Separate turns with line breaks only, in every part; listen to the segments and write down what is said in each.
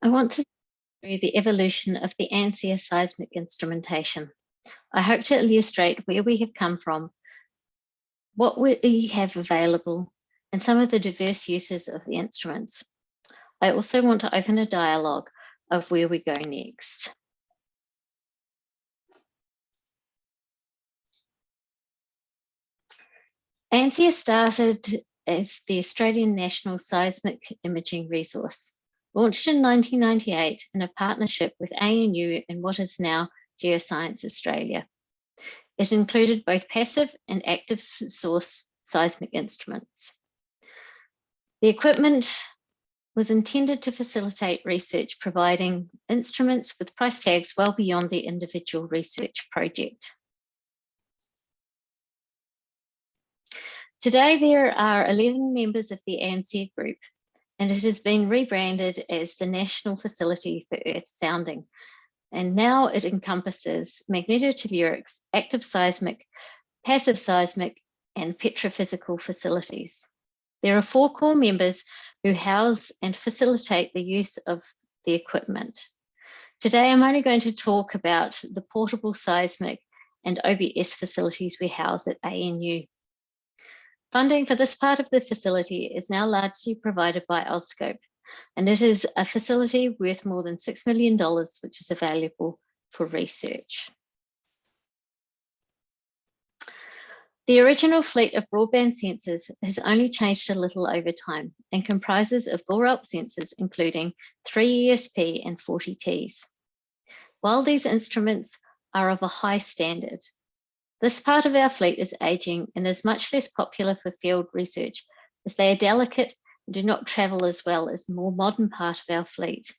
I want to through the evolution of the ANSI seismic instrumentation. I hope to illustrate where we have come from, what we have available, and some of the diverse uses of the instruments. I also want to open a dialogue of where we go next. ANSI started as the Australian National Seismic Imaging Resource, launched in 1998 in a partnership with ANU and what is now Geoscience Australia. It included both passive and active source seismic instruments. The equipment was intended to facilitate research, providing instruments with price tags well beyond the individual research project. Today, there are 11 members of the ANSI group, and it has been rebranded as the National Facility for Earth Sounding. And now it encompasses magnetotellurics, active seismic, passive seismic, and petrophysical facilities. There are 4 core members who house and facilitate the use of the equipment. Today, I'm only going to talk about the portable seismic and OBS facilities we house at ANU. Funding for this part of the facility is now largely provided by AuScope, and it is a facility worth more than $6 million, which is available for research. The original fleet of broadband sensors has only changed a little over time and comprises of GORALP sensors, including 3 ESP and 40 Ts. While these instruments are of a high standard, this part of our fleet is aging and is much less popular for field research as they are delicate and do not travel as well as the more modern part of our fleet.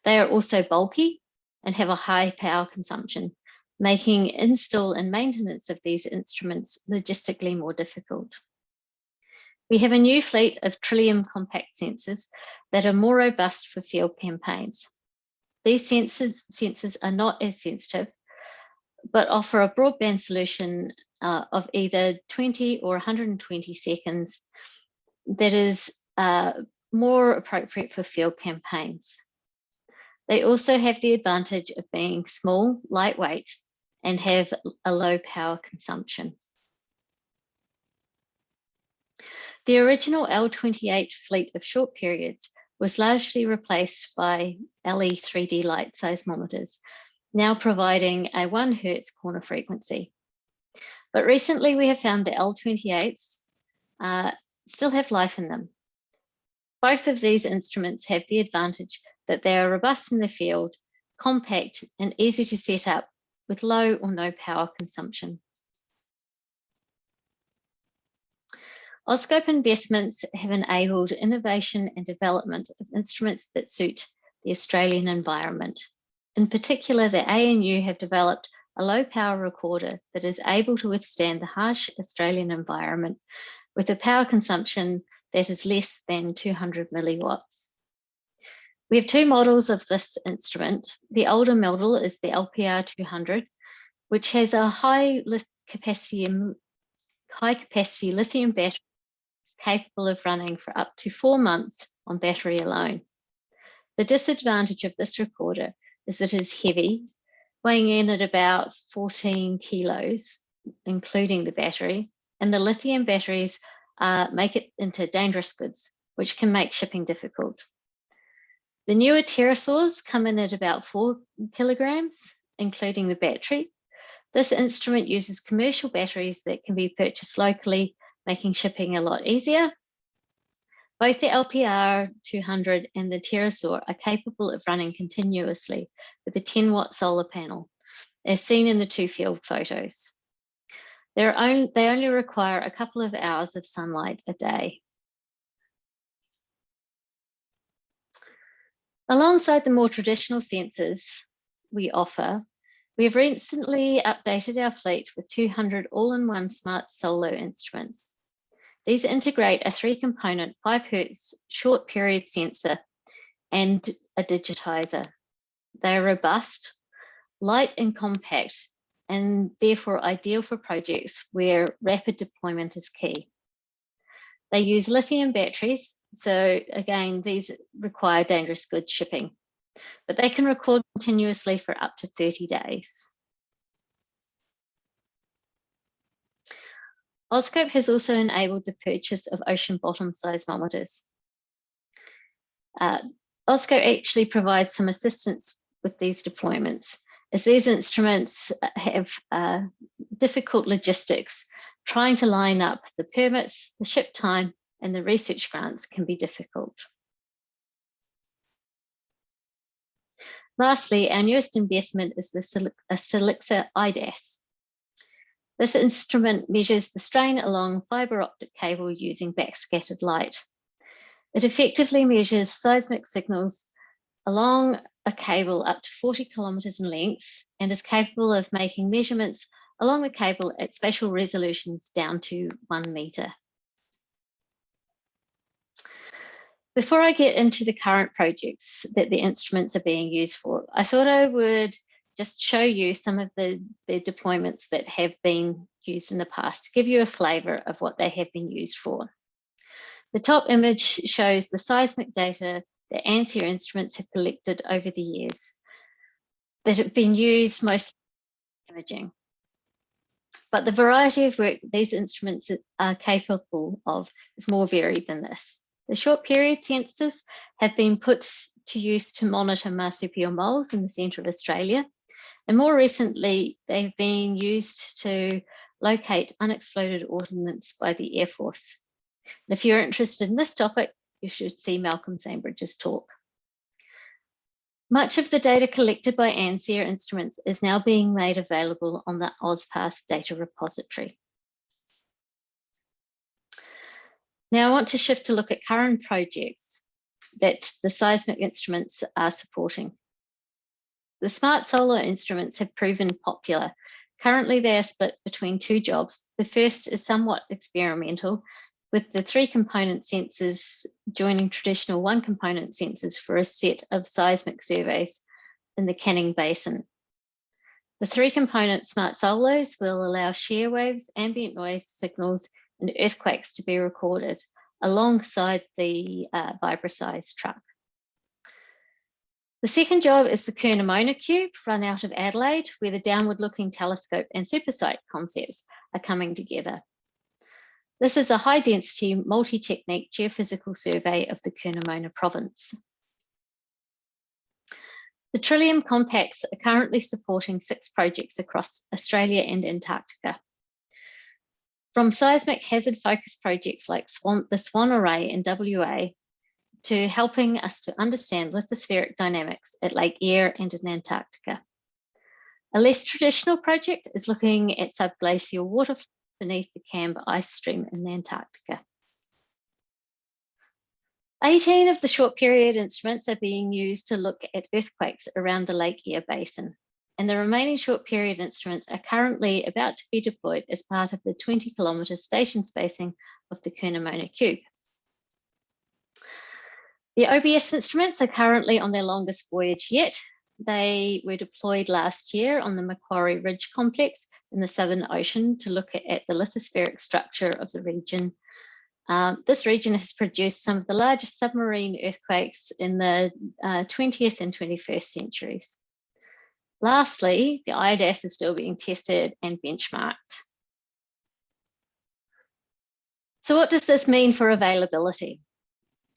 They are also bulky and have a high power consumption, making install and maintenance of these instruments logistically more difficult. We have a new fleet of Trillium compact sensors that are more robust for field campaigns. These sensors are not as sensitive, but offer a broadband solution of either 20 or 120 seconds that is more appropriate for field campaigns. They also have the advantage of being small, lightweight, and have a low power consumption. The original L28 fleet of short periods was largely replaced by LE 3D light seismometers, now providing a 1 Hz corner frequency. But recently we have found the L28s still have life in them. Both of these instruments have the advantage that they are robust in the field, compact and easy to set up with low or no power consumption. AuScope investments have enabled innovation and development of instruments that suit the Australian environment. In particular, the ANU have developed a low power recorder that is able to withstand the harsh Australian environment with a power consumption that is less than 200 milliwatts. We have 2 models of this instrument. The older model is the LPR 200, which has a high capacity lithium battery capable of running for up to 4 months on battery alone. The disadvantage of this recorder is that it is heavy, weighing in at about 14 kilos, including the battery, and the lithium batteries make it into dangerous goods, which can make shipping difficult. The newer pterosaurs come in at about 4 kilograms, including the battery. This instrument uses commercial batteries that can be purchased locally, making shipping a lot easier. Both the LPR 200 and the pterosaur are capable of running continuously with a 10-watt solar panel, as seen in the 2 field photos. They only require a couple of hours of sunlight a day. Alongside the more traditional sensors we offer, we have recently updated our fleet with 200 all-in-one smart solo instruments. These integrate a 3-component 5 Hz short period sensor and a digitizer. They are robust, light and compact, and therefore ideal for projects where rapid deployment is key. They use lithium batteries So again, these require dangerous goods shipping, but they can record continuously for up to 30 days. AuScope has also enabled the purchase of ocean bottom seismometers. AuScope actually provides some assistance with these deployments, as these instruments have difficult logistics. Trying to line up the permits, the ship time, and the research grants can be difficult. Lastly, our newest investment is the Silixa IDAS. This instrument measures the strain along fibre optic cable using backscattered light. It effectively measures seismic signals along a cable up to 40 kilometres in length and is capable of making measurements along the cable at spatial resolutions down to 1 metre. Before I get into the current projects that the instruments are being used for, I thought I would just show you some of the deployments that have been used in the past to give you a flavour of what they have been used for. The top image shows the seismic data that ANSIA instruments have collected over the years that have been used mostly in imaging. But the variety of work these instruments are capable of is more varied than this. The short period sensors have been put to use to monitor marsupial moles in the centre of Australia. And more recently, they've been used to locate unexploded ordnance by the Air Force. And if you're interested in this topic, you should see Malcolm Sandbridge's talk. Much of the data collected by ANSIA instruments is now being made available on the AusPass data repository. Now I want to shift to look at current projects that the seismic instruments are supporting. The smart solar instruments have proven popular. Currently, they are split between two jobs. The first is somewhat experimental, with the 3-component sensors joining traditional 1-component sensors for a set of seismic surveys in the Canning Basin. The 3-component smart solos will allow shear waves, ambient noise signals, and earthquakes to be recorded alongside the VibraSeis truck. The second job is the Curnamona Cube, run out of Adelaide, where the downward-looking telescope and supersite concepts are coming together. This is a high-density, multi-technique geophysical survey of the Curnamona province. The Trillium Compacts are currently supporting 6 projects across Australia and Antarctica. From seismic hazard focus projects like the Swan Array in WA to helping us to understand lithospheric dynamics at Lake Eyre and in Antarctica. A less traditional project is looking at subglacial water beneath the Camber ice stream in Antarctica. 18 of the short period instruments are being used to look at earthquakes around the Lake Eyre Basin, and the remaining short period instruments are currently about to be deployed as part of the 20-kilometre station spacing of the Curnamona Cube. The OBS instruments are currently on their longest voyage yet. They were deployed last year on the Macquarie Ridge Complex in the Southern Ocean to look at the lithospheric structure of the region. This region has produced some of the largest submarine earthquakes in the 20th and 21st centuries. Lastly, the IDAS is still being tested and benchmarked. So what does this mean for availability?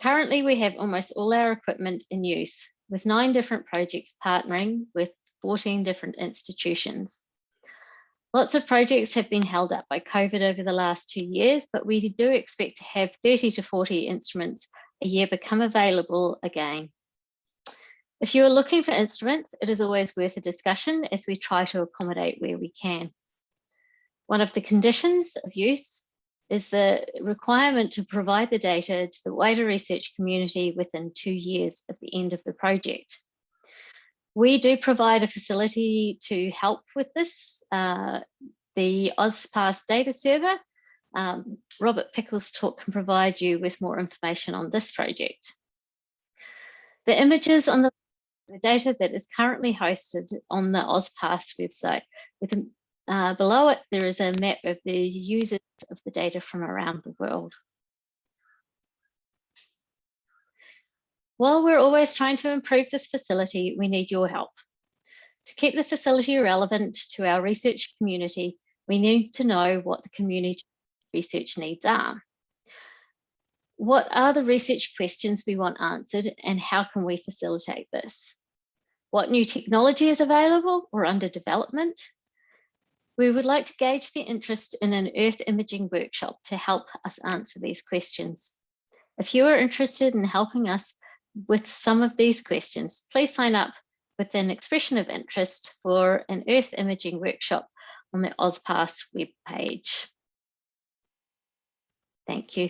Currently, we have almost all our equipment in use, with 9 different projects partnering with 14 different institutions. Lots of projects have been held up by COVID over the last 2 years, but we do expect to have 30 to 40 instruments a year become available again. If you are looking for instruments, it is always worth a discussion as we try to accommodate where we can. One of the conditions of use is the requirement to provide the data to the wider research community within 2 years of the end of the project. We do provide a facility to help with this, the AusPass data server. Robert Pickles' talk can provide you with more information on this project. The images on the data that is currently hosted on the AusPass website. Below it, there is a map of the users of the data from around the world. While we're always trying to improve this facility, we need your help. To keep the facility relevant to our research community, we need to know what the community research needs are. What are the research questions we want answered, and how can we facilitate this? What new technology is available or under development? We would like to gauge the interest in an Earth imaging workshop to help us answer these questions. If you are interested in helping us with some of these questions, please sign up with an expression of interest for an Earth imaging workshop on the AusPass webpage. Thank you.